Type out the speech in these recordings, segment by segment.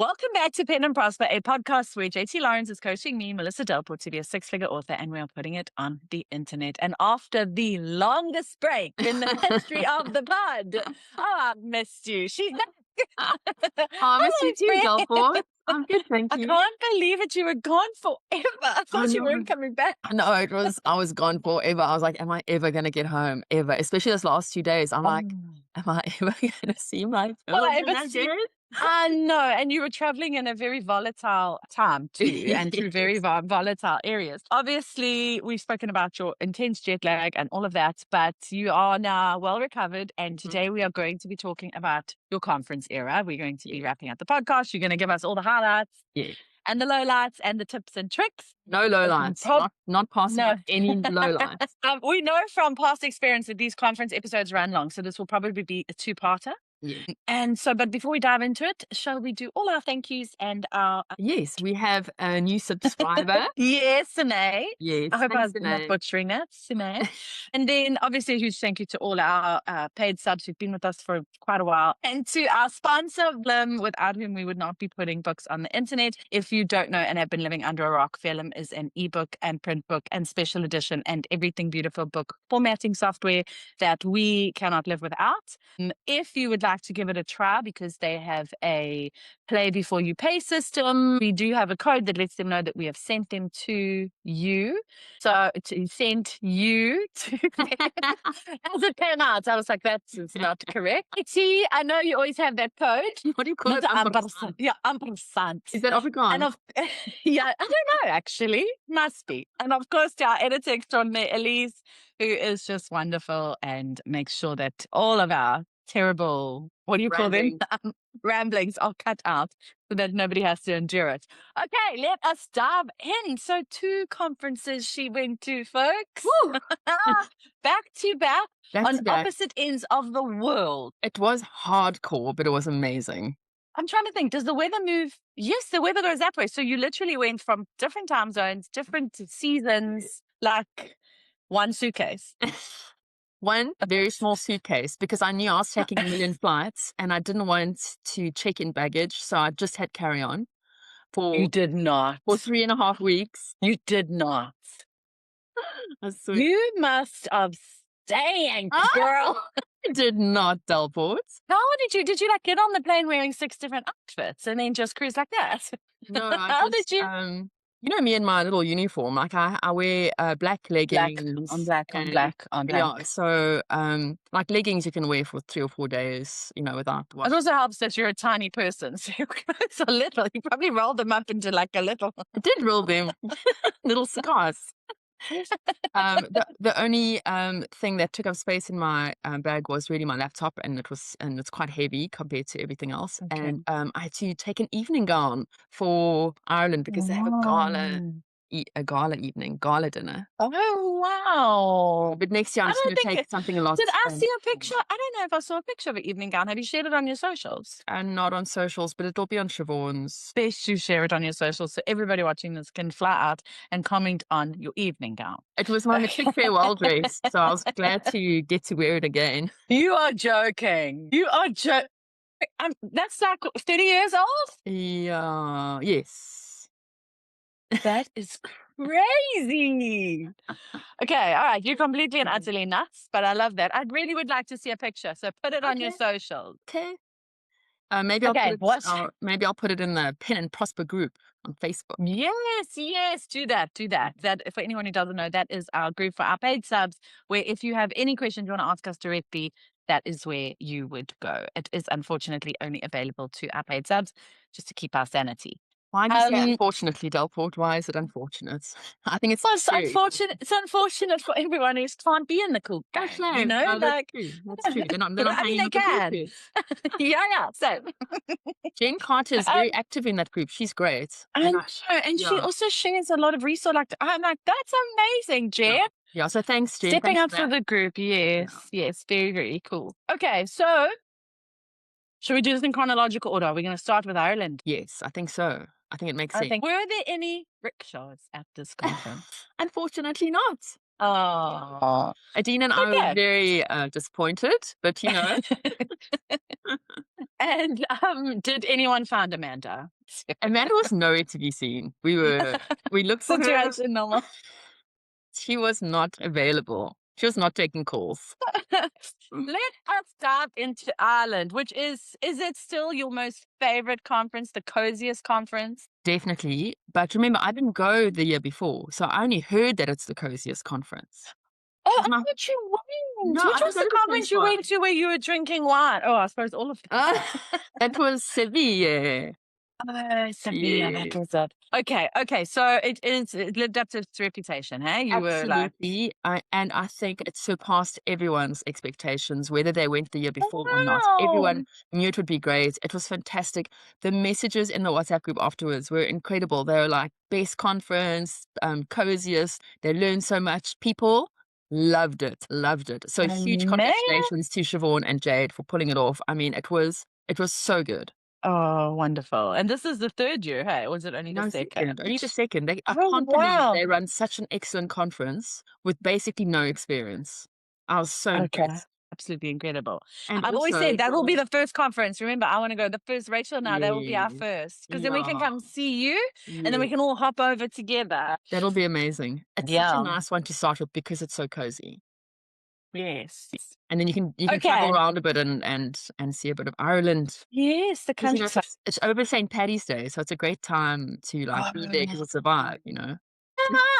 Welcome back to Pen and Prosper, a podcast where JT Lawrence is coaching me, Melissa Delport, to be a six-figure author, and we are putting it on the internet. And after the longest break in the history of the pod, I missed you. She's back. I missed you too, Hello, Delport. I'm good, thank I you. can't believe it. You were gone forever. I thought you weren't coming back. No, I was gone forever. I was like, am I ever going to get home? Ever. Especially those last 2 days. I'm like, am I ever going to see my children again? I know, and you were traveling in a very volatile time too, and through very volatile areas. Obviously, we've spoken about your intense jet lag and all of that, but you are now well recovered. And today we are going to be talking about your conference era. We're going to be wrapping up the podcast. You're going to give us all the highlights and the lowlights and the tips and tricks. No lowlights. Not passing any lowlights. We know from past experience that these conference episodes run long, so this will probably be a two-parter. Yeah. And so, but before we dive into it, shall we do all our thank yous and our... Yes, we have a new subscriber. Yes, Sunee. Yes. I hope I'm not butchering that, Sunee. And then obviously a huge thank you to all our paid subs who've been with us for quite a while. And to our sponsor, Vlim, without whom we would not be putting books on the internet. If you don't know and have been living under a rock, Vlim is an ebook and print book and special edition and everything beautiful book formatting software that we cannot live without. If you would like to give it a try, because they have a play before you pay system, we do have a code that lets them know that we have sent them to you. So to send you to as it came out, I was like, that's not correct. See, I know you always have that code. What do you call it? Ampersand. Yeah, ampersand. Is that Afrikaans? Yeah, I don't know, actually. Must be. And of course, to our editor extraordinaire, Elize, who is just wonderful and makes sure that all of our terrible, what do you call them? Ramblings are cut out so that nobody has to endure it. Okay, let us dive in. So 2 conferences she went to, folks. Back to back on opposite ends of the world. It was hardcore, but it was amazing. I'm trying to think, does the weather move? Yes, the weather goes that way. So you literally went from different time zones, different seasons, like one suitcase. One very small suitcase, because I knew I was taking a million flights and I didn't want to check in baggage. So I just had carry on You did not. For 3.5 weeks. You did not. You must have stank, girl. I did not, Delport. How did you like get on the plane wearing 6 different outfits and then just cruise like that? No, how did you? You know me in my little uniform, like I wear black leggings. Black on black. Yeah, so like leggings you can wear for 3 or 4 days, without washing. It also helps that you're a tiny person, so your clothes are little. You probably rolled them up into like a little. I did roll them, little cigars. The only thing that took up space in my bag was really my laptop, and it's quite heavy compared to everything else. Okay. And I had to take an evening gown for Ireland because they have a gala dinner. Oh wow! But next year I'm just going to take something a lot. Did I see a picture? I don't know if I saw a picture of an evening gown. Have you shared it on your socials? Not on socials, but it'll be on Siobhan's. Best you share it on your socials so everybody watching this can fly out and comment on your evening gown. It was my matric farewell dress, so I was glad to get to wear it again. You are joking. You are joking. That's like 30 years old? Yeah. Yes. That is crazy. Okay, all right. You're completely and utterly nuts, but I love that. I really would like to see a picture, so put it on your socials. Okay. Maybe I'll put it in the Pen and Prosper group on Facebook. Yes, do that. That, for anyone who doesn't know, that is our group for our paid subs, where if you have any questions you want to ask us directly, that is where you would go. It is unfortunately only available to our paid subs, just to keep our sanity. Why do you say unfortunately, Delport? Why is it unfortunate? I think it's unfortunate. It's unfortunate for everyone who can't be in the cool game. Actually, that's true. They're not hanging with the group. Yeah. So Jen Carter is very active in that group. She's great. And she also shares a lot of resources. I'm like, that's amazing, Jen. Yeah, so thanks, Jen. Stepping up for the group. Yes, very, very cool. Okay, so should we do this in chronological order? Are we going to start with Ireland? Yes, I think so. I think it makes sense. Were there any rickshaws at this conference? Unfortunately not. Oh. Adine and I were very disappointed, but And did anyone find Amanda? Amanda was nowhere to be seen. We looked for her. Situation normal. She was not available. She was not taking calls. Let us dive into Ireland, which is it still your most favorite conference, the coziest conference? Definitely. But remember, I didn't go the year before, so I only heard that it's the coziest conference. Oh, 'Cause I my thought you went. No, Which I didn't was go the to the conference first you one. went to where you were drinking wine? Oh, I suppose all of them. That was Seville. Oh, Sevilla, that Yeah. was it. Okay. So it lived up to its reputation, hey? You were like, Absolutely. And I think it surpassed everyone's expectations, whether they went the year before or not. wow. Everyone knew it would be great. It was fantastic. The messages in the WhatsApp group afterwards were incredible. They were like, best conference, coziest. They learned so much. People loved it, loved it. So huge Man. congratulations to Siobhan and Jade for pulling it off. I mean, it was so good. Oh, wonderful. And this is the third year, hey? Or was it only the No, second? second. Only the second. I Oh, can't believe wow. they run such an excellent conference with basically no experience. I was so Okay. impressed. Absolutely incredible. And I've always also said that will be the the first conference. Remember, I want to go the first. Rachel and I, that will be our Yes. first. Because then we can Yeah. come see you and then we Yes. can all hop over together. That'll be amazing. It's such a Yeah. nice one to start with because it's so cozy. Yes. And then you can travel Okay. around a bit and see a bit of Ireland. Yes, the Because countryside. it's over St. Paddy's Day, so it's a great time to like Oh, be there because it's a vibe.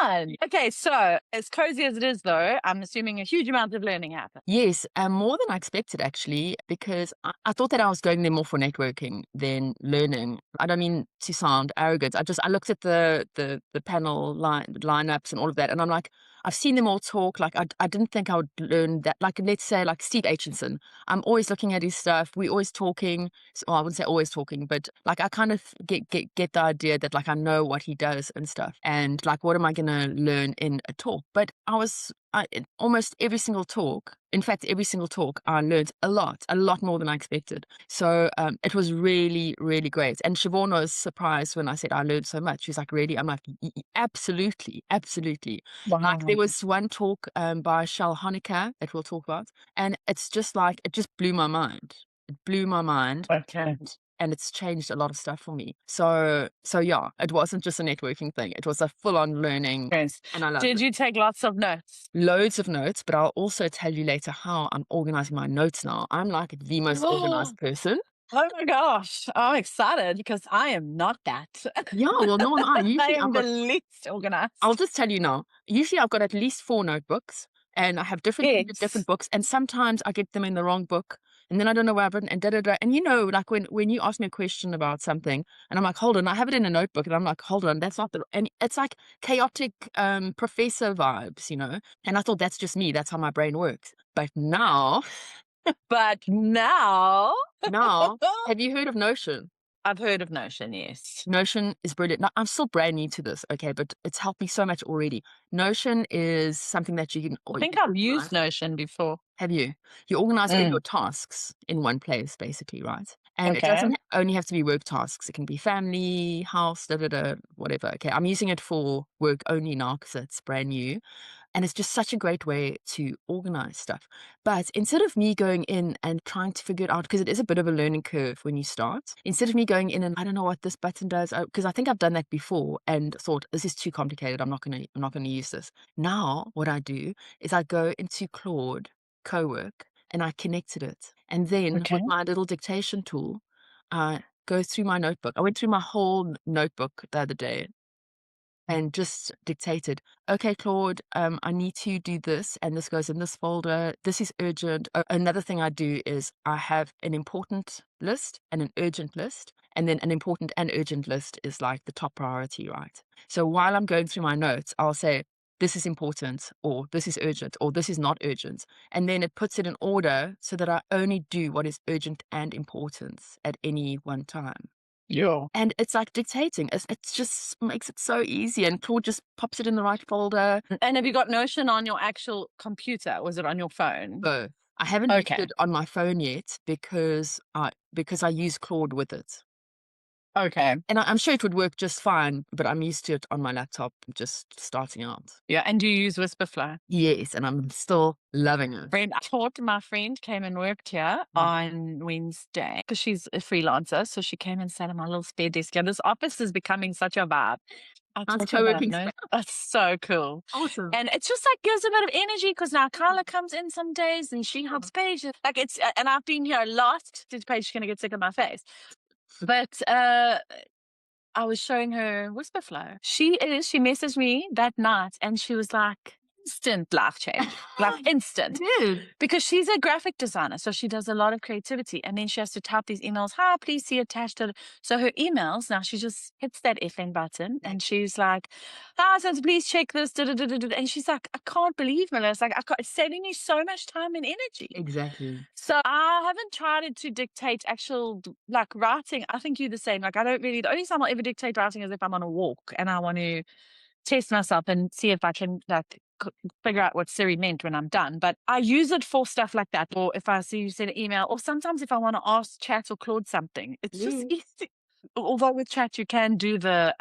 fun. Okay, so as cozy as it is, though, I'm assuming a huge amount of learning happened. Yes, more than I expected actually, because I thought that I was going there more for networking than learning. I don't mean to sound arrogant. I looked at the panel lineups and all of that, and I'm like, I've seen them all talk. Like I didn't think I would learn that. Like let's say like Steve Aitchison. I'm always looking at his stuff. We're always talking. Well, I wouldn't say always talking, but like I kind of get the idea that like I know what he does and stuff, and like what am I gonna learn in a talk? But in almost every single talk, in fact, every single talk, I learned a lot more than I expected. So it was really, really great. And Siobhan was surprised when I said I learned so much. She's like, really? I'm like, absolutely, absolutely. Like there Wow. was one talk by Shal Honecker that we'll talk about, and it's just like, it just blew my mind. It blew my mind. Okay. And it's changed a lot of stuff for me. So yeah, it wasn't just a networking thing. It was a full-on learning, Yes. and I loved Did it. you take lots of notes? Loads of notes, but I'll also tell you later how I'm organizing my notes now. I'm like the most organized person. Oh my gosh. I'm excited because I am not that. Yeah, well, no am I. I Usually am the least I'll organized. just tell you now. Usually I've got at least 4 notebooks and I have different Yes. books, and sometimes I get them in the wrong book and then I don't know where I've written and da da da. And like when you ask me a question about something and I'm like, hold on, I have it in a notebook and I'm like, hold on, that's not the, and it's like chaotic professor vibes. And I thought that's just me, that's how my brain works. But now, But now now, have you heard of Notion? I've heard of Notion, yes. Notion is brilliant. Now, I'm still brand new to this, okay, but it's helped me so much already. Notion is something that you can I think I've used organize. Notion before. Have you? You organize all your Mm, tasks in one place, basically, right? And it okay. doesn't only have to be work tasks. It can be family, house, da da da, whatever. Okay, I'm using it for work only now because it's brand new. And it's just such a great way to organize stuff. But instead of me going in and trying to figure it out, because it is a bit of a learning curve when you start, instead of me going in and I don't know what this button does, because I think I've done that before and thought this is too complicated. I'm not gonna use this. Now what I do is I go into Claude Cowork and I connected it. And then Okay. with my little dictation tool, I go through my notebook. I went through my whole notebook the other day and just dictated, okay, Claude, I need to do this, and this goes in this folder. This is urgent. Another thing I do is I have an important list and an urgent list, and then an important and urgent list is like the top priority, right? So while I'm going through my notes, I'll say, this is important, or this is urgent, or this is not urgent. And then it puts it in order so that I only do what is urgent and important at any one time. Yeah. And it's like dictating. It just makes it so easy, and Claude just pops it in the right folder. And have you got Notion on your actual computer? Was it on your phone? So I haven't used Okay. it on my phone yet because I use Claude with it. Okay. And I'm sure it would work just fine, but I'm used to it on my laptop just starting out. Yeah. And do you use Whisperflow? Yes, and I'm still loving it. My friend came and worked here on Wednesday because she's a freelancer. So she came and sat in my little spare desk. Yeah, this office is becoming such a vibe. I Nice told her about co-working no, space. that's so cool. Awesome. And it's just like gives a bit of energy because now Carla comes in some days and she helps Paige. Like it's, and I've been here a lot. Did Paige going to get sick of my face? But I was showing her Whisperflow. She messaged me that night and she was like, instant life change, like instant. Dude. Because she's a graphic designer, so she does a lot of creativity. And then she has to type these emails, hi, please see attached to. So her emails, now she just hits that FN button and she's like, hi, so please check this. And she's like, I can't believe, Melissa. Like, it's saving me so much time and energy. Exactly. So I haven't tried it to dictate actual like writing. I think you're the same. Like I don't really, the only time I'll ever dictate writing is if I'm on a walk and I want to test myself and see if I can like figure out what Siri meant when I'm done. But I use it for stuff like that. Or if I see you send an email, or sometimes if I want to ask Chat or Claude something, it's just easy. Although with Chat you can do the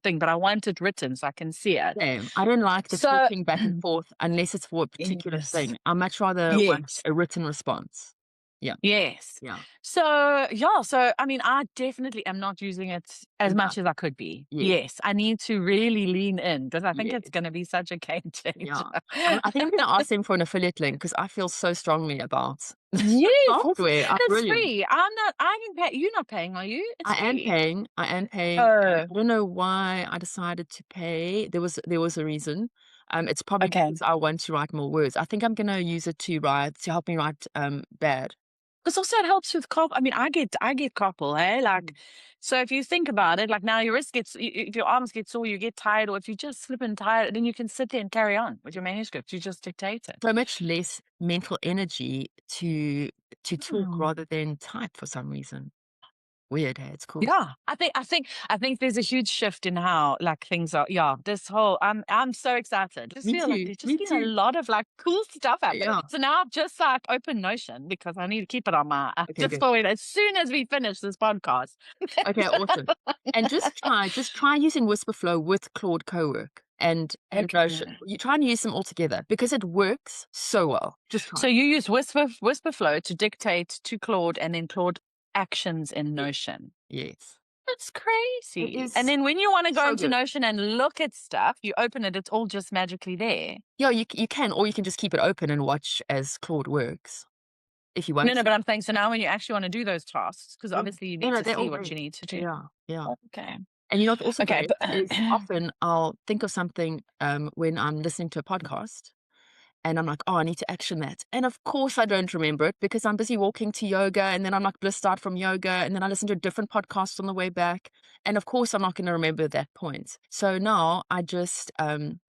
thing, but I want it written so I can see it. Same. I don't like the talking back and forth unless it's for a particular thing. I much rather want a written response. Yeah. Yes. Yeah. So yeah, so I mean, I definitely am not using it as much as I could be. Yes, I need to really lean in because I think it's going to be such a game changer. Yeah. I think I'm going to ask him for an affiliate link because I feel so strongly about software. It's It's free. I can pay. You're not paying, are you? It's I am free. paying. I am paying. Oh. I don't know why I decided to pay. There was a reason. It's probably Okay. because I want to write more words. I think I'm going to use it to help me write bad. Because also it helps with I mean, I get carpal, hey? Like, so if you think about it, like now your wrist gets, if your arms get sore, you get tired, or if you just slip and tired, then you can sit there and carry on with your manuscript. You just dictate it. So much less mental energy to talk rather than type for some reason. Weird, hey? It's cool. Yeah, I think there's a huge shift in how like things are. Yeah, this whole I'm so excited. I just feel like there's just been a lot of like cool stuff happening. Yeah. So now I've just like opened Notion because I need to keep it on my Okay, just for it as soon as we finish this podcast. Okay, awesome. And just try using Whisperflow with Claude Cowork and Notion. You try and use them all together because it works so well. Just try. So you use Whisperflow to dictate to Claude and then Claude actions in Notion. Yes. That's crazy. And then when you want to go into Notion and look at stuff, you open it, it's all just magically there. Yeah, you can, or you can just keep it open and watch as Claude works. If you want No, but I'm saying, so now when you actually want to do those tasks, because obviously you need to see what you need to do. Yeah. Okay. And you know what's also great is often I'll think of something when I'm listening to a podcast and I'm like, oh, I need to action that. And of course I don't remember it because I'm busy walking to yoga and then I'm like blissed out from yoga and then I listen to a different podcast on the way back. And of course I'm not going to remember that point. So now I just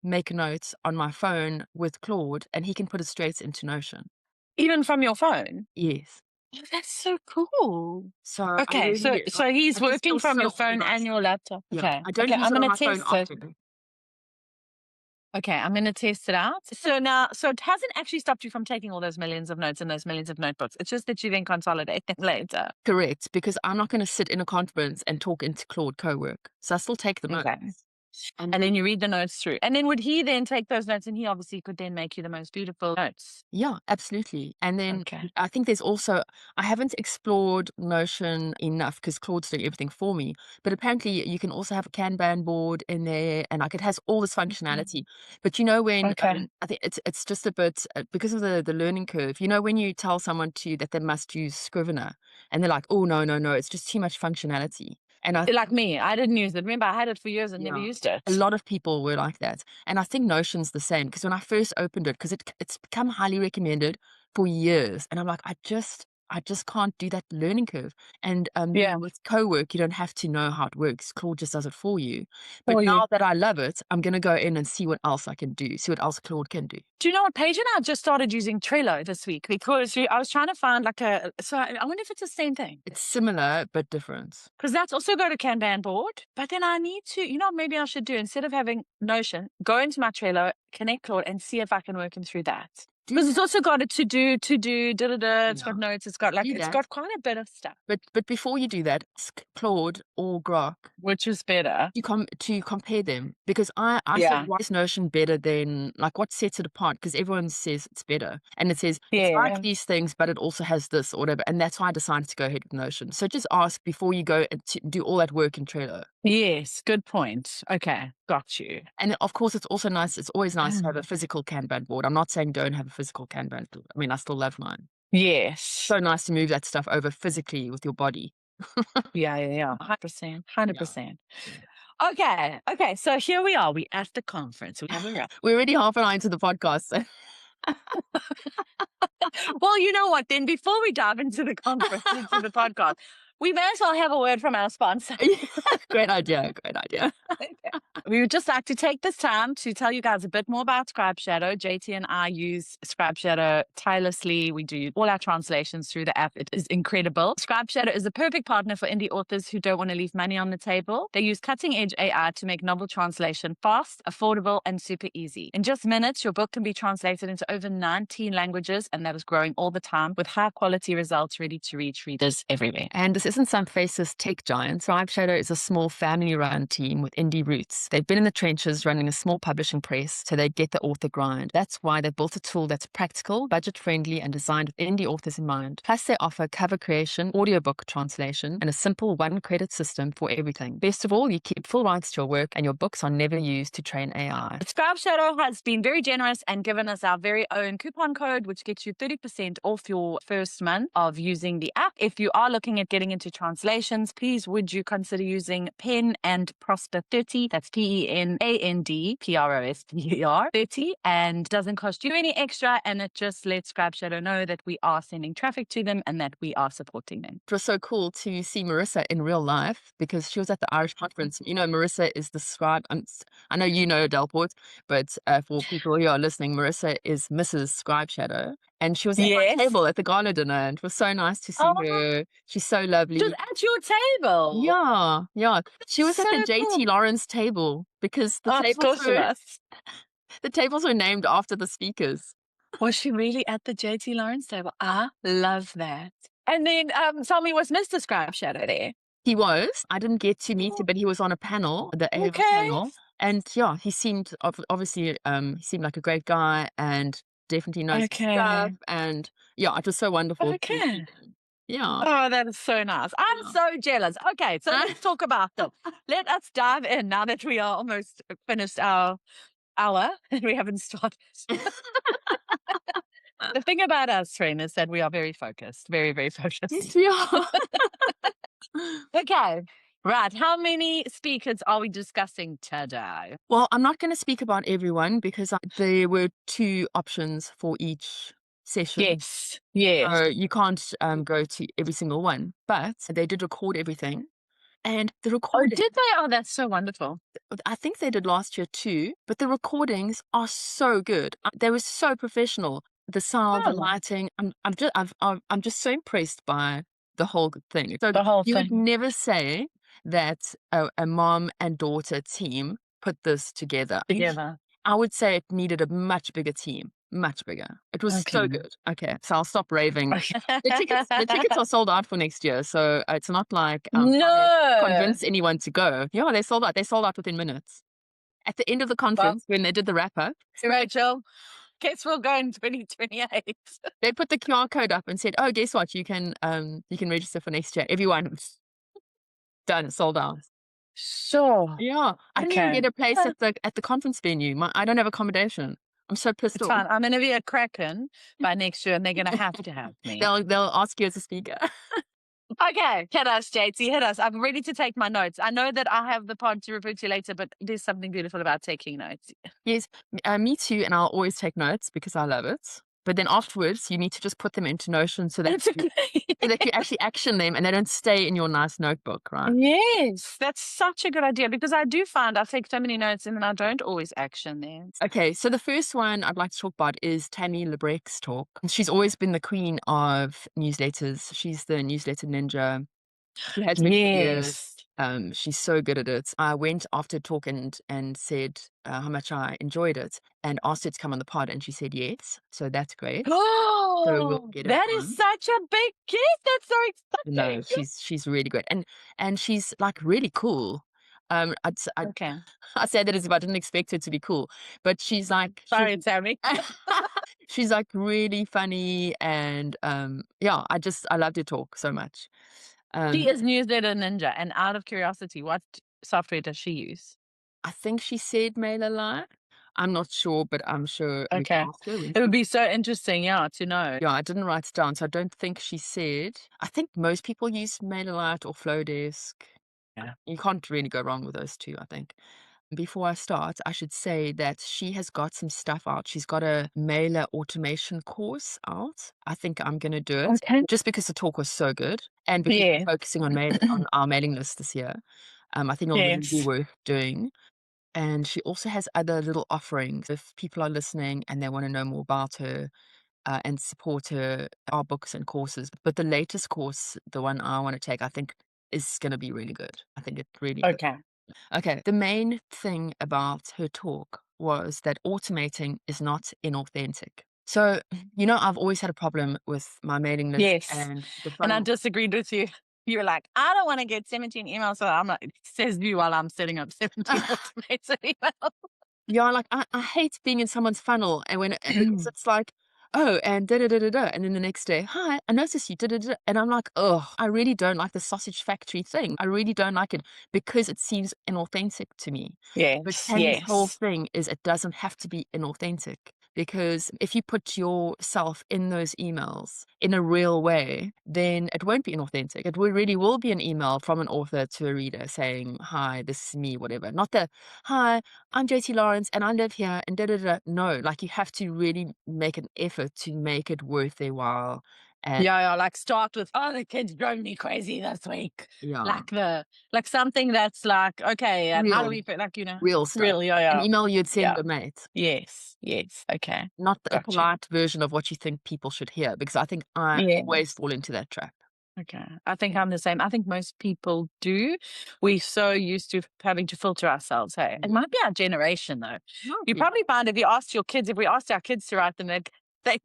make a note on my phone with Claude and he can put it straight into Notion. Even from your phone? Yes. Oh, that's so cool. So okay, so he's working from your phone and your laptop. Yeah. Okay, I don't use it on my phone often. Okay, I'm going to test it out. So it hasn't actually stopped you from taking all those millions of notes and those millions of notebooks. It's just that you then consolidate them later. Correct, because I'm not going to sit in a conference and talk into Claude Cowork. So I still take the notes. And then you read the notes through. And then would he then take those notes and he obviously could then make you the most beautiful notes? Yeah, absolutely. And then I think there's also, I haven't explored Notion enough because Claude's doing everything for me. But apparently you can also have a Kanban board in there and like it has all this functionality. But you know when, I think it's just a bit, because of the learning curve, you know when you tell someone that they must use Scrivener and they're like, oh, no, it's just too much functionality. And like me, I didn't use it. Remember, I had it for years and never used it. A lot of people were like that. And I think Notion's the same because when I first opened it, because it's become highly recommended for years. And I'm like, I just can't do that learning curve. And with Cowork, you don't have to know how it works. Claude just does it for you. But now that I love it, I'm going to go in and see what else I can do, see what else Claude can do. Do you know what? Paige and I just started using Trello this week because I was trying to find so I wonder if it's the same thing. It's similar, but different. Because that's also got a Kanban board. But then I need to, maybe I should do, instead of having Notion, go into my Trello, connect Claude and see if I can work him through that. Because it's also got a to do, da-da-da. It's got notes. It's got Do it's that. got quite a bit of stuff. But before you do that, ask Claude or Grok Which is better. to compare them, because I said, why is Notion better than, like, what sets it apart? Because everyone says it's better, and it says it's like these things, but it also has this or whatever, and that's why I decided to go ahead with Notion. So just ask before you go and do all that work in Trello. Yes, good point. Okay, got you. And of course, it's also nice. It's always nice to have a physical Kanban board. I'm not saying don't have a physical Kanban board. I mean, I still love mine. Yes. So nice to move that stuff over physically with your body. Yeah. 100%. 100%. Okay. So here we are. We at the conference. We have a wrap. We're already half an hour into the podcast. So. Well, you know what? Then before we dive into the conference, into the podcast, we may as well have a word from our sponsor. Great idea. We would just like to take this time to tell you guys a bit more about Scribe Shadow. JT and I use Scribe Shadow tirelessly. We do all our translations through the app. It is incredible. Scribe Shadow is a perfect partner for indie authors who don't want to leave money on the table. They use cutting-edge AI to make novel translation fast, affordable, and super easy. In just minutes, your book can be translated into over 19 languages, and that is growing all the time with high-quality results ready to reach readers everywhere. And this isn't some faceless tech giant. Scribe Shadow is a small family-run team with indie roots. They've been in the trenches running a small publishing press so they get the author grind. That's why they built a tool that's practical, budget-friendly, and designed with indie authors in mind. Plus, they offer cover creation, audiobook translation, and a simple one-credit system for everything. Best of all, you keep full rights to your work, and your books are never used to train AI. Scribe Shadow has been very generous and given us our very own coupon code, which gets you 30% off your first month of using the app. If you are looking at getting into translations, please would you consider using Pen and Prosper 30. That's PENANDPROSPER 30, and doesn't cost you any extra, and it just lets Scribe Shadow know that we are sending traffic to them and that we are supporting them. It was so cool to see Marissa in real life because she was at the Irish conference. You know, Marissa is the scribe. I know you know Delport, but for people who are listening, Marissa is Mrs. Scribe Shadow. And she was at my table at the gala dinner, and it was so nice to see her. She's so lovely. She was at your table? Yeah. She was at the JT Lawrence table because the tables were named after the speakers. Was she really at the JT Lawrence table? I love that. And then tell me, was Mr. Scribe Shadow there? He was. I didn't get to meet him, but he was on a panel, the AV panel. And yeah, he seemed obviously he seemed like a great guy and definitely knows stuff. And yeah, it was so wonderful. Yeah. Oh, that is so nice. I'm so jealous. Okay, so let's talk about them. Let us dive in now that we are almost finished our hour and we haven't started. The thing about us, friend, is that we are very focused, very, very focused. Yeah. Okay. Right. How many speakers are we discussing today? Well, I'm not going to speak about everyone because there were 2 options for each session. Yes. So you can't go to every single one, but they did record everything. And the recording. Oh, did they? Oh, that's so wonderful. I think they did last year too, but the recordings are so good. They were so professional. The sound, the lighting. I'm just so impressed by the whole thing. So the whole you thing. would never say that a mom and daughter team put this together. I would say it needed a much bigger team. Much bigger. It was so good. Okay, so I'll stop raving. The tickets are sold out for next year, so it's not like convince anyone to go. Yeah, they sold out. They sold out within minutes. At the end of the conference, when they did the wrap up, Rachel, guess we'll go in 2028. They put the QR code up and said, "Oh, guess what? You can register for next year." Everyone done, sold out. Sure. Yeah, I didn't even get a place at the conference venue. I don't have accommodation. I'm so pissed off. Fine. I'm going to be a Kraken by next year, and they're going to have me. They'll ask you as a speaker. Okay, hit us, JT, hit us. I'm ready to take my notes. I know that I have the pod to refer to later, but there's something beautiful about taking notes. Yes, me too, and I'll always take notes because I love it. But then afterwards, you need to just put them into Notion so that you actually action them and they don't stay in your nice notebook, right? Yes, that's such a good idea because I do find I take so many notes and then I don't always action them. Okay, so the first one I'd like to talk about is Tanny Lebrec's talk. She's always been the queen of newsletters. She's the newsletter ninja. She has been for years. She's so good at it. I went after a talk and said how much I enjoyed it and asked her to come on the pod, and she said yes. So that's great. So we'll Oh, get her that is on. such a big gift. That's so No, exciting. she's really great, and she's like really cool. I Okay. I say that as if I didn't expect her to be cool, but Sorry, Tammy. she's like really funny, and yeah, I love to talk so much. She Um, is Newsletter Ninja. And out of curiosity, what software does she use? I think she said mail a lie. I'm not sure, but I'm sure we can Okay. ask her when It would she. be so interesting, yeah, to know. Yeah, I didn't write it down, so I don't think she said. I think most people use MailerLite or Flowdesk. Yeah. You can't really go wrong with those two, I think. Before I start, I should say that she has got some stuff out. She's got a mailer automation course out. I think I'm going to do it Okay. just because the talk was so good and because Yeah. we're focusing on on our mailing list this year. I think it'll really be Yes. worth doing. And she also has other little offerings. If people are listening and they want to know more about her and support her, our books and courses. But the latest course, the one I want to take, I think is going to be really good. I think it's really good. Okay. Okay. The main thing about her talk was that automating is not inauthentic. So, I've always had a problem with my mailing list Yes. and the And I funnel. disagreed with you. You were like, I don't want to get 17 emails. So I'm like, says you while I'm setting up 17 automated emails. Yeah, like I hate being in someone's funnel and because it's like, oh, and da da da da da, and then the next day, hi, I noticed you da da da, and I'm like, oh, I really don't like the sausage factory thing. I really don't like it because it seems inauthentic to me. But Yes. Tammy's whole Yes. thing is it doesn't have to be inauthentic because if you put yourself in those emails in a real way, then it won't be inauthentic. It really will be an email from an author to a reader saying, hi, this is me, whatever. Not the, hi, I'm JT Lawrence and I live here and da da da. No, like you have to really make an effort to make it worth their while. And Yeah, yeah. Like start with, oh, the kids drove me crazy this week. yeah, Like something that's like, okay, and how do real, we, like, real stuff. really, yeah, An yeah. email you'd send Yeah. a mate, Yes. Yes. Okay. not a Got you. polite version of what you think people should hear, because I think I always Yes. fall into that trap. Okay. I think I'm the same. I think most people do. We're so used to having to filter ourselves. Hey, it Yeah, might be our generation though. might You be. probably find if we asked our kids to write them, they'd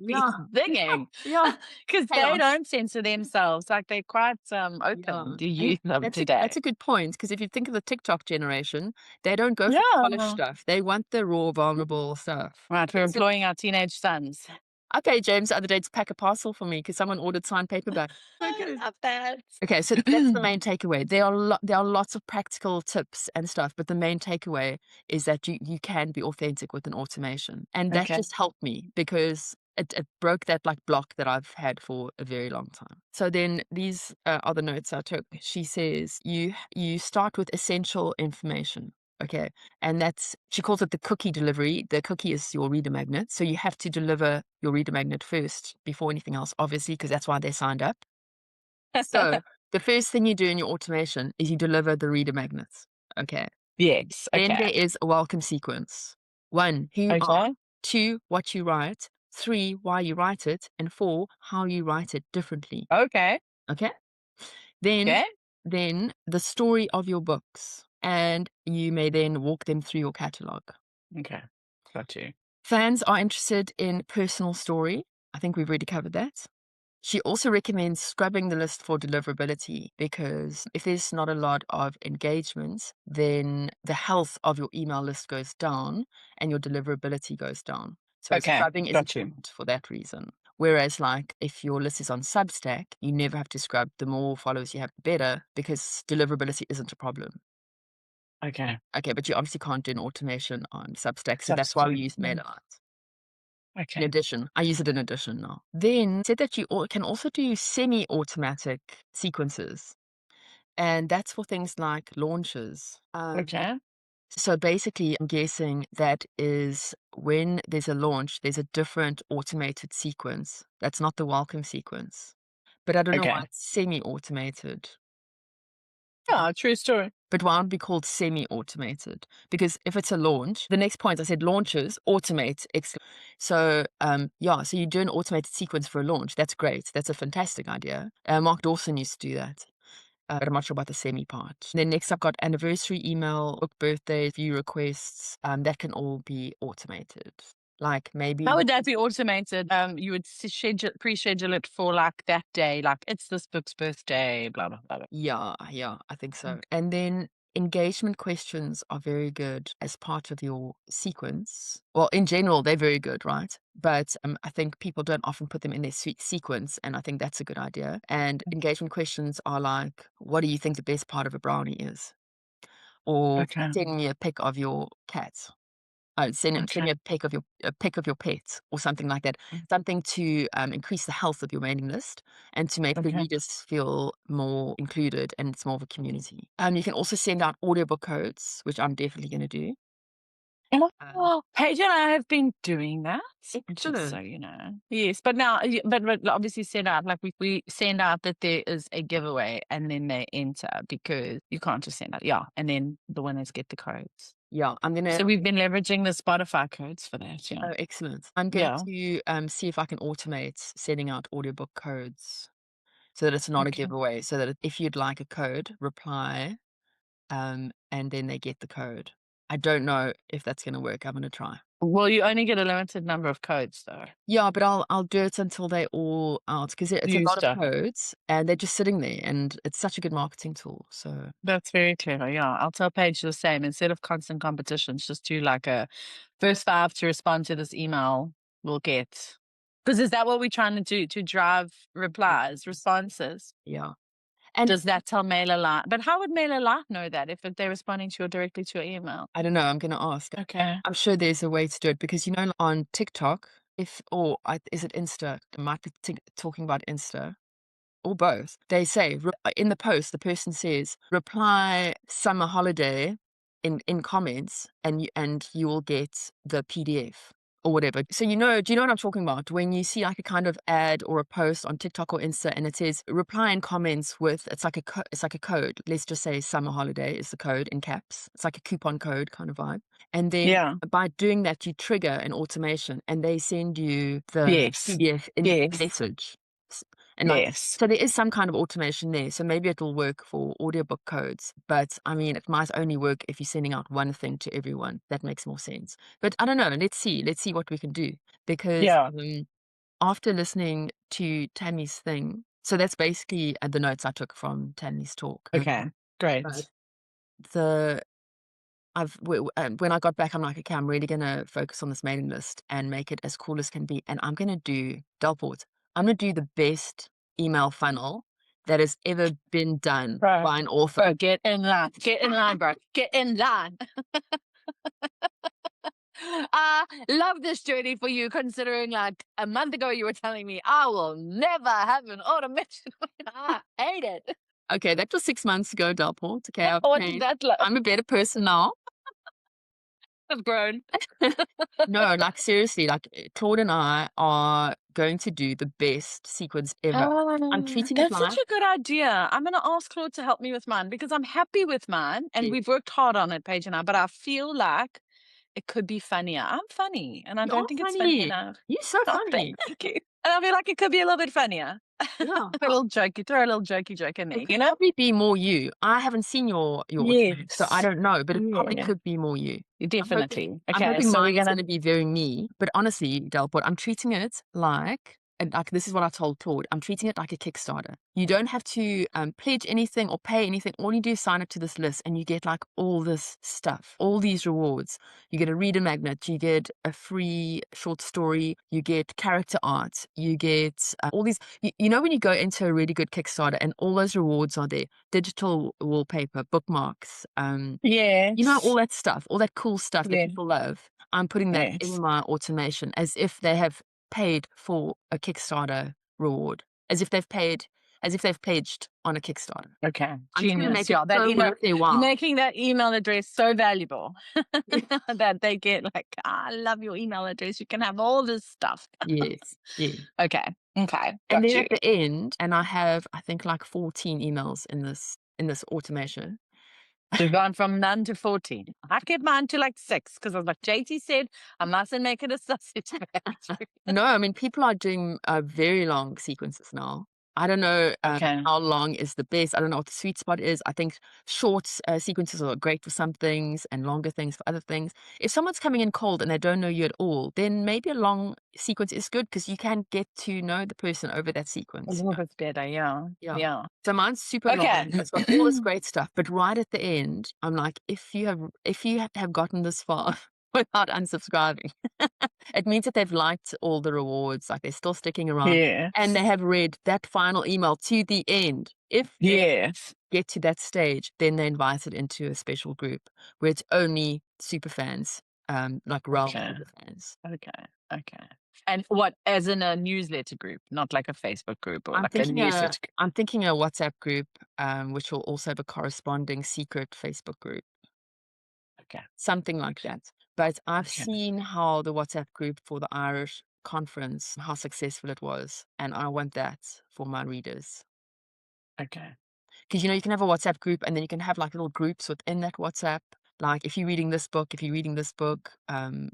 be Yeah, singing yeah, because they chaos. don't censor themselves. Like they're quite Yeah, open to and use them that's today. a good point because if you think of the TikTok generation, they don't go for the polished Yeah. stuff. They want the raw, vulnerable stuff. Right. We're employing our teenage sons. I paid James the other day to pack a parcel for me because someone ordered signed paperback. I love that. Okay, so that's the main takeaway. There are lots of practical tips and stuff, but the main takeaway is that you can be authentic with an automation, and that Okay. just helped me because it broke that like block that I've had for a very long time. So then these are the notes I took. She says you start with essential information. Okay. And she calls it the cookie delivery. The cookie is your reader magnet. So you have to deliver your reader magnet first before anything else, obviously, because that's why they signed up. So the first thing you do in your automation is you deliver the reader magnets. Okay. Yes. Then Okay. there is a welcome sequence. 1, who you are. Okay. 2, what you write. 3, why you write it. And 4, how you write it differently. Okay. Okay. Then, Okay. then the story of your books. And you may then walk them through your catalog. Okay. Got you. Fans are interested in personal story. I think we've already covered that. She also recommends scrubbing the list for deliverability because if there's not a lot of engagement, then the health of your email list goes down and your deliverability goes down. So Okay. scrubbing is Got you. important for that reason. Whereas, like, if your list is on Substack, you never have to scrub. The more followers you have, the better because deliverability isn't a problem. Okay. Okay, but you obviously can't do an automation on Substack, so that's why we Substack. use MailerLite. In Okay. addition, I use it in addition now. Then said that you can also do semi-automatic sequences, and that's for things like launches. Okay. So basically, I'm guessing that is when there's a launch, there's a different automated sequence. That's not the welcome sequence, but I don't know why Okay. it's semi-automated. Yeah, true story. But why would it be called semi-automated? Because if it's a launch, the next point I said launches, automate. So yeah, so you do an automated sequence for a launch. That's great. That's a fantastic idea. Mark Dawson used to do that. but I'm not sure about the semi part. Then next I've got anniversary email, book birthdays, view requests. That can all be automated. Like maybe How would that be automated? You would pre-schedule it for like that day, like it's this book's birthday, blah blah blah. yeah, I think so. And then engagement questions are very good as part of your sequence. Well, in general, they're very good, right? But I think people don't often put them in their sequence, and I think that's a good idea. And engagement questions are like, what do you think the best part of a brownie is? Or Okay. send me a pic of your cat. Send me a pic of your pet or something like that. Something to increase the health of your mailing list and to make the Okay. readers feel more included and it's more of a community. You can also send out audiobook codes, which I'm definitely going to do. Um, Oh, Paige and I have been doing that, just so Excellent. you know. Yes, but now, but obviously send out, like we send out that there is a giveaway and then they enter because you can't just send out. Yeah. And then the winners get the codes. Yeah, I'm gonna. So we've been leveraging the Spotify codes for that. Yeah. Oh, excellent. I'm going Yeah. to see if I can automate sending out audiobook codes so that it's not a Okay. giveaway. So that if you'd like a code, reply, and then they get the code. I don't know if that's going to work. I'm going to try. Well, you only get a limited number of codes though. Yeah, but I'll do it until they're all out because it's a lot Used of up. codes and they're just sitting there, and it's such a good marketing tool. So That's very clever. Yeah. I'll tell Paige the same. Instead of constant competitions, just do like a first 5 to respond to this email will get. Because is that what we're trying to do? To drive replies, responses? yeah, and Does that tell MailerLite? But how would MailerLite know that if they're responding to you directly to your email? I don't know. I'm going to ask. Okay. I'm sure there's a way to do it because on TikTok, if or is it Insta? I might be talking about Insta. Or both. They say in the post, the person says, reply summer holiday in comments and you will get the PDF or whatever. So do you know what I'm talking about? When you see like a kind of ad or a post on TikTok or Insta and it says reply in comments with, it's like a code. Let's just say summer holiday is the code in caps. It's like a coupon code kind of vibe. And then Yeah. by doing that, you trigger an automation and they send you the Yes. PDF in Yes. message. And like, Yes. so there is some kind of automation there. So maybe it'll work for audiobook codes. But I mean, it might only work if you're sending out one thing to everyone. That makes more sense. But I don't know. Let's see. Let's see what we can do. Because Yeah. after listening to Tammy's thing, so that's basically the notes I took from Tammy's talk. Okay. Great. But the when I got back, I'm like, okay, I'm really gonna focus on this mailing list and make it as cool as can be. And I'm gonna do Delport. I'm gonna do the best email funnel that has ever been done Bro, by an author. bro, get in line. Get in line, bro. Get in line. I love this journey for you, considering like a month ago you were telling me I will never have an automation. I hate it. Okay, that was 6 months ago, Delport. Okay, What is that like? I'm a better person now. I've grown. No, like seriously, like Claude and I are going to do the best sequence ever. I'm treating it That's such like a good idea. I'm going to ask Claude to help me with mine because I'm happy with mine and yes, we've worked hard on it, Paige and I, but I feel like it could be funnier. I'm funny and I you don't are think it's funny funny. enough. You're so Oh, funny. thank you. And I feel like it could be a little bit funnier. Yeah. A little jokey, throw a little jokey joke in there, It could you know? probably be more you. I haven't seen your automated, so I Yes. don't know, but it probably Yeah, could be more you. definitely. I'm Okay, hoping so we're mine's gonna. gonna be very me, but honestly, Delport, I'm treating it like and like this is what I told Claude. I'm treating it like a Kickstarter. You don't have to pledge anything or pay anything. All you do is sign up to this list and you get like all this stuff, all these rewards. You get a reader magnet, you get a free short story, you get character art, you get all these. You know when you go into a really good Kickstarter and all those rewards are there, digital wallpaper, bookmarks, you know, all Yes. that stuff, all that cool stuff that Yeah. people love. I'm putting that in Yes. my automation as if they have paid for a Kickstarter reward, as if they've pledged on a Kickstarter. Okay. I'm just gonna Genius. make it Yeah. That so email, worth their you're while. making that email address so valuable that they get like, I love your email address. You can have all this stuff. Yes, yeah. Okay. Okay. And Got then you. at the end, and I have, I think, like 14 emails in this automation. So we've gone from none to 14. I kept mine to like 6 because I was like, JT said, I mustn't make it a sausage factory. No, I mean, people are doing very long sequences now. I don't know Okay. how long is the best. I don't know what the sweet spot is. I think short sequences are great for some things and longer things for other things. If someone's coming in cold and they don't know you at all, then maybe a long sequence is good because you can get to know the person over that A sequence. little bit better, yeah. Yeah. Yeah. So mine's super Okay. long. It's got all this great stuff, but right at the end, I'm like, if you have gotten this far without unsubscribing, it means that they've liked all the rewards, like they're still sticking around, and Yes. they have read that final email to the end. If they Yes. get to that stage, then they're invited into a special group where it's only super fans, like realm Okay. super fans. Okay. Okay. And what, as in a newsletter group, not like a Facebook group or I'm like a thinking a newsletter group? I'm thinking a WhatsApp group, which will also have a corresponding secret Facebook group. Okay. Something like that. But I've Okay. seen how the WhatsApp group for the Irish conference, how successful it was, and I want that for my readers. Okay. Because you can have a WhatsApp group and then you can have like little groups within that WhatsApp. Like if you're reading this book, if you're reading this book, and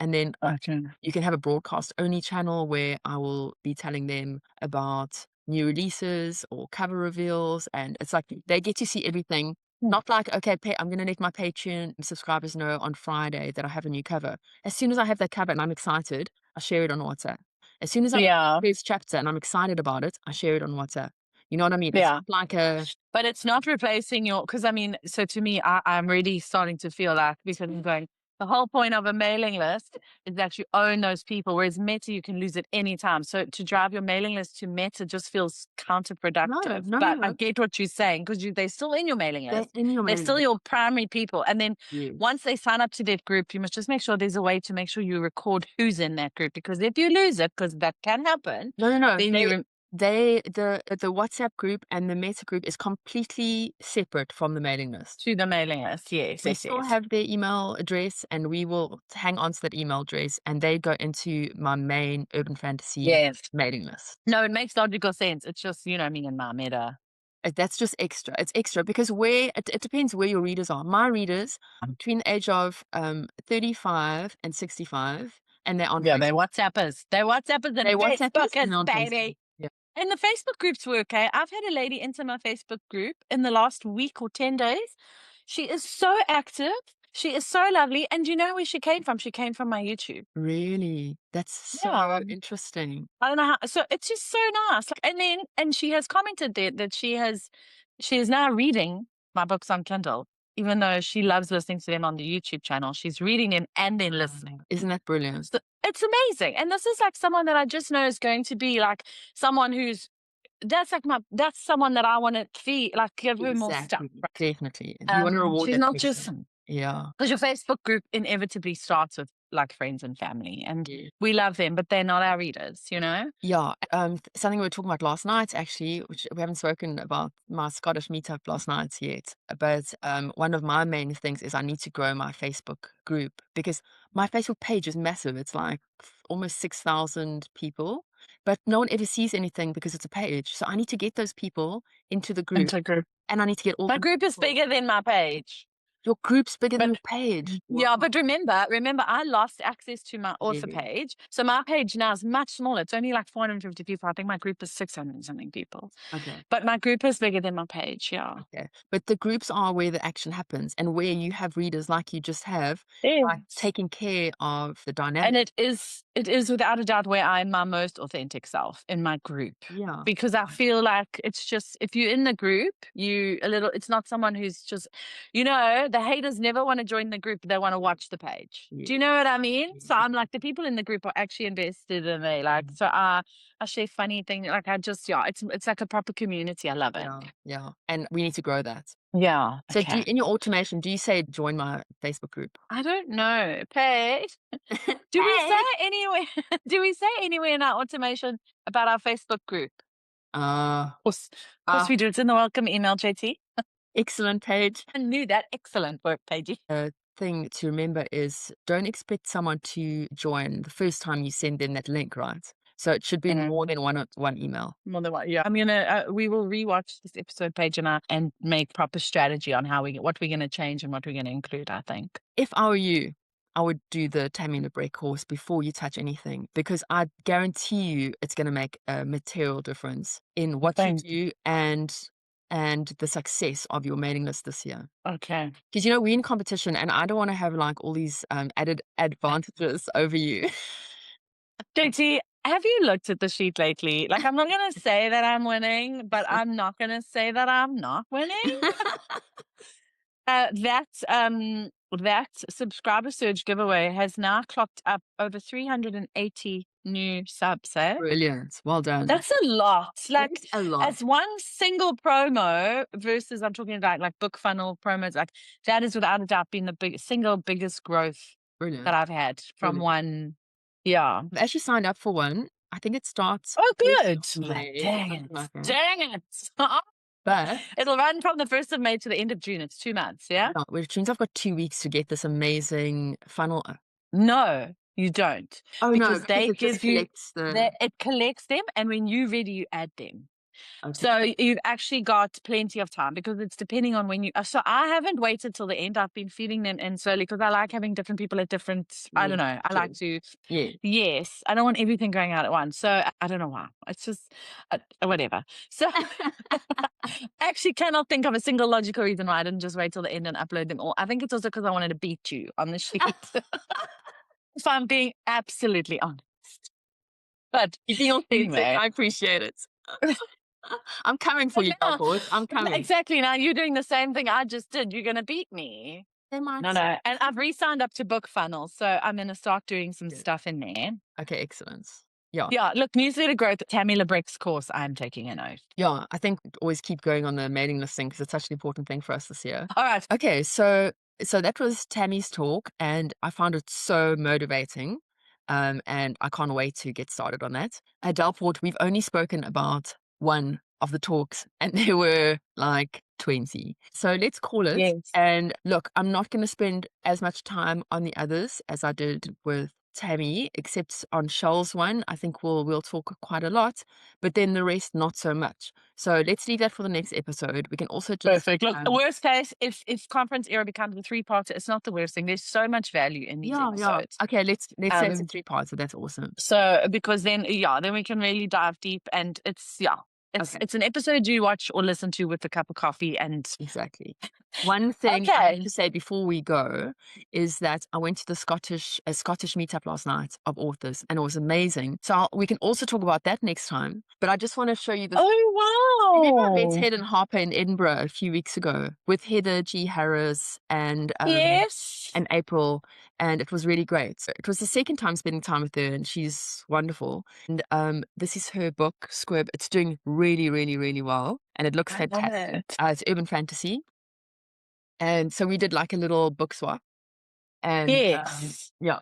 then Okay. you can have a broadcast only channel where I will be telling them about new releases or cover reveals. And it's like they get to see everything. Not like, okay, I'm going to let my Patreon subscribers know on Friday that I have a new cover. As soon as I have that cover and I'm excited, I share it on WhatsApp. As soon as I read Yeah. the first chapter and I'm excited about it, I share it on WhatsApp. You know what I mean? It's Yeah. not like a But it's not replacing your, because I mean, so to me, I'm really starting to feel like, because I'm going, the whole point of a mailing list is that you own those people, whereas Meta, you can lose it anytime. So to drive your mailing list to Meta just feels no, counterproductive. no, no, But I no. get what you're saying because they're still in your mailing They're list. in your They're mailing still list. your primary people. And then Yes. once they sign up to that group, you must just make sure there's a way to make sure you record who's in that group. Because if you lose it, because that can happen, No, no, no. then you The WhatsApp group and the Meta group is completely separate from the mailing list. to the mailing list. Yes, We yes, still yes. have their email address and we will hang on to that email address and they go into my main urban fantasy Yes. mailing list. No, it makes logical sense. It's just, me and my Meta. That's just extra. It's extra because it depends where your readers are. My readers are between the age of 35 and 65 and they're on Yeah, they're Facebook. WhatsAppers. They're WhatsAppers and They WhatsAppers and they're Facebookers, on Facebook. baby. Yeah. And the Facebook groups were okay. I've had a lady into my Facebook group in the last week or 10 days. She is so active. She is so lovely. And you know where she came from? She came from my YouTube. Really? That's Yeah. so interesting. I don't know how. So it's just so nice. Like, and she has commented there that she is now reading my books on Kindle, even though she loves listening to them on the YouTube channel. She's reading them and then listening. Isn't that brilliant? So it's amazing. And this is like someone that I just know is going to be like someone that's someone that I want to feed, like give her more stuff. Exactly. Definitely. You want to reward She's that not just person. Yeah. because your Facebook group inevitably starts with like friends and family, and Yeah. we love them, but they're not our readers, Yeah. Something we were talking about last night, actually, which we haven't spoken about my Scottish meetup last night yet. But one of my main things is I need to grow my Facebook group because my Facebook page is massive. It's like almost 6,000 people, but no one ever sees anything because it's a page. So I need to get those people into the group Into group. and I need to get all My the group is people. bigger than my page. Your group's bigger than But your page. yeah, Wow. but remember, I lost access to my author Yeah. page. So my page now is much smaller. It's only like 450 people. I think my group is 600 and something people. Okay. But my group is bigger than my page. Yeah. Okay. But the groups are where the action happens and where you have readers like you just have, like Yes. taking care of the dynamic. And it is without a doubt where I'm my most authentic self in my group. Yeah. Because I feel like it's just, if you're in the group, it's not someone who's just, the haters never want to join the group. They want to watch the page. Yeah. Do you know what I mean? So Yeah. I'm like, the people in the group are actually invested in me. Like, so I share funny things. Like it's like a proper community. I love it. Yeah. Yeah. And we need to grow that. Yeah. So Okay. in your automation, do you say join my Facebook group? I don't know. Paige, do we say anywhere? Do we say anywhere in our automation about our Facebook group? Uh, Of course we do. It's in the welcome email, JT. excellent page. I knew that. Excellent work, Paige. Thing to remember is don't expect someone to join the first time you send them that link, right? So it should be more than one email. More than one. Yeah. I'm gonna. We will rewatch this episode, Paige and I, and make proper strategy on what we're gonna change and what we're gonna include. I think. If I were you, I would do the Tammy le Roux course before you touch anything, because I guarantee you it's going to make a material difference in what you do and the success of your mailing list this year. Okay. Because, we're in competition and I don't want to have like all these added advantages over you. JT, have you looked at the sheet lately? Like, I'm not going to say that I'm winning, but I'm not going to say that I'm not winning. That subscriber surge giveaway has now clocked up over 380 new subs. Brilliant. Well done. That's a lot. Like, a lot. as one single promo versus, I'm talking about like book funnel promos, like that is without a doubt been the single biggest growth Brilliant. that I've had from one. Yeah. I've actually signed up for one. I think it starts. Oh, good. Dang it. Dang it. But it'll run from the 1st of May to the end of June. It's 2 months, yeah? Which means I've got 2 weeks to get this amazing funnel. No, you don't. Oh, because no, they it give just you, collects it collects them, and when you're ready, you add them. Okay. So you've actually got plenty of time, because it's depending on when you. So I haven't waited till the end. I've been feeding them in slowly, because I like having different people at different. I don't know. I like to. Yeah. Yes, I don't want everything going out at once. So I don't know why. It's just whatever. So I actually cannot think of a single logical reason why I didn't just wait till the end and upload them all. I think it's also because I wanted to beat you on the sheet. If I'm being absolutely honest. But anyway, I appreciate it. I'm coming for you, Delport. I'm coming. Exactly. Now you're doing the same thing I just did. You're going to beat me. No. And I've re-signed up to Book Funnel, so I'm going to start doing some stuff in there. Okay, excellent. Yeah. Yeah, look, newsletter growth, Tammy le Roux course, I'm taking a note. Yeah, I think always keep going on the mailing list thing, because it's such an important thing for us this year. All right. Okay, so that was Tammy's talk, and I found it so motivating. And I can't wait to get started on that. At Delport, we've only spoken about one of the talks, and there were like 20. So let's call it. Yes. And look, I'm not going to spend as much time on the others as I did with Tammy, except on Shell's one. I think we'll talk quite a lot, but then the rest not so much. So let's leave that for the next episode. We can also just perfect. Look, worst case, if conference era becomes a 3-part, it's not the worst thing. There's so much value in these episodes. Okay, let's say it's in 3 parts. So that's awesome. So because then we can really dive deep, and it's an episode you watch or listen to with a cup of coffee. And exactly. One thing I have to say before we go is that I went to the Scottish meetup last night of authors, and it was amazing. So we can also talk about that next time. But I just want to show you this. Oh, wow. Remember I met Helen Harper in Edinburgh a few weeks ago with Heather G. Harris and yes, and April, and it was really great. So it was the second time spending time with her, and she's wonderful. And this is her book, Squib. It's doing really, really, really well, and it looks fantastic. It's urban fantasy. And so we did like a little book swap. And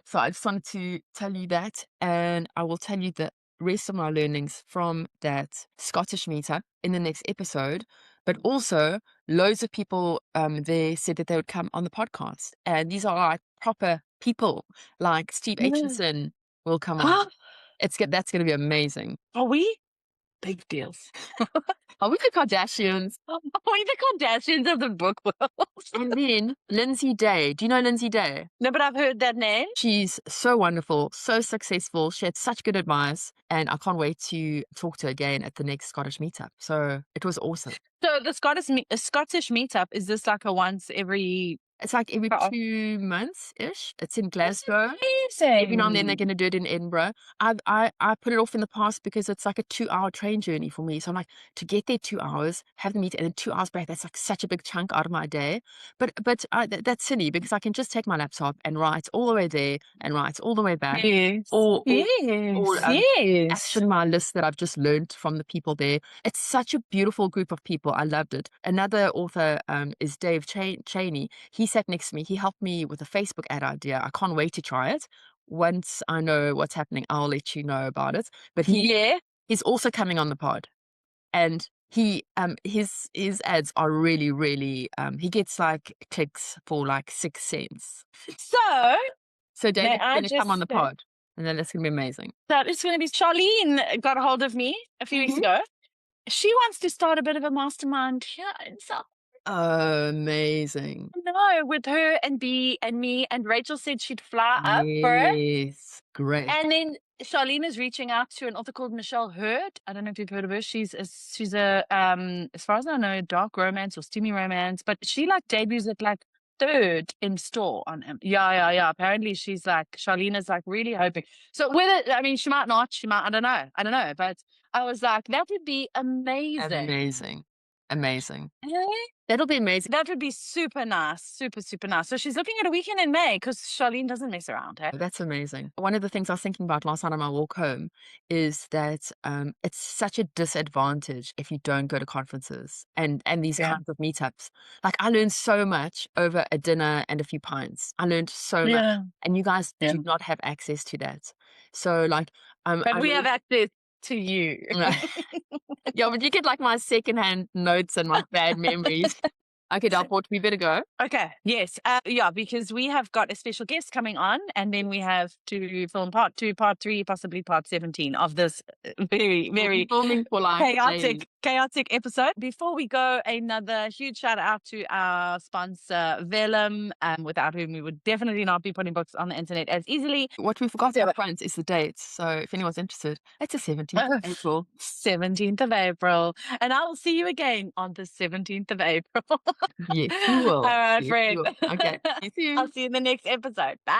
so I just wanted to tell you that, and I will tell you the rest of my learnings from that Scottish meetup in the next episode. But also, loads of people there said that they would come on the podcast, and these are like proper people, like Steve Aitchison will come on. That's going to be amazing. Are we? Big deals. Are we the Kardashians? Are we the Kardashians of the book world? And then Lindsay Day. Do you know Lindsay Day? No, but I've heard that name. She's so wonderful, so successful. She had such good advice, and I can't wait to talk to her again at the next Scottish meetup. So it was awesome. So the Scottish meetup, is this like a once every... It's like every 2 months-ish. It's in Glasgow. Amazing. Every now and then they're going to do it in Edinburgh. I put it off in the past because it's like a 2-hour train journey for me. So I'm like, to get there 2 hours, have the meet, and then 2 hours back, that's like such a big chunk out of my day. But that's silly, because I can just take my laptop and write all the way there and write all the way back. Yes. Or action my list that I've just learned from the people there. It's such a beautiful group of people. I loved it. Another author is Dave Cheney. He sat next to me. He helped me with a Facebook ad idea. I can't wait to try it. Once I know what's happening, I'll let you know about it. But he's also coming on the pod, and he his ads are really, really he gets like clicks for like 6 cents. So David's going to come on the pod, and then that's going to be amazing. That is going to be... Charlene got a hold of me a few weeks ago. She wants to start a bit of a mastermind here in South Amazing. No, with her and B and me, and Rachel said she'd fly up for it. Yes, great. And then Charlene is reaching out to an author called Michelle Hurd. I don't know if you've heard of her. She's a as far as I know, dark romance or steamy romance, but she like debuts at like third in store on him. Yeah. Apparently she's like, Charlene is like really hoping. So whether, I mean, she might not, I don't know. But I was like, that would be amazing. Amazing. Eh? That'll be amazing. That would be super nice. Super nice. So she's looking at a weekend in May because Charlene doesn't mess around. Hey? That's amazing. One of the things I was thinking about last night on my walk home is that it's such a disadvantage if you don't go to conferences and these kinds of meetups. Like I learned so much over a dinner and a few pints. I learned so much, and you guys do not have access to that. So like, but we have access to you. Yeah, but you get like my secondhand notes and my bad memories. Okay, Delport, we better go. Okay, yes. Because we have got a special guest coming on, and then we have to film part 2, part 3, possibly part 17 of this very, very filming for like chaotic episode. Before we go, another huge shout out to our sponsor, Vellum, without whom we would definitely not be putting books on the internet as easily. What we forgot up front is the date. So if anyone's interested, it's the 17th of April. 17th of April. And I'll see you again on the 17th of April. Yes, you will. All right, friend. Okay. See you soon. I'll see you in the next episode. Bye.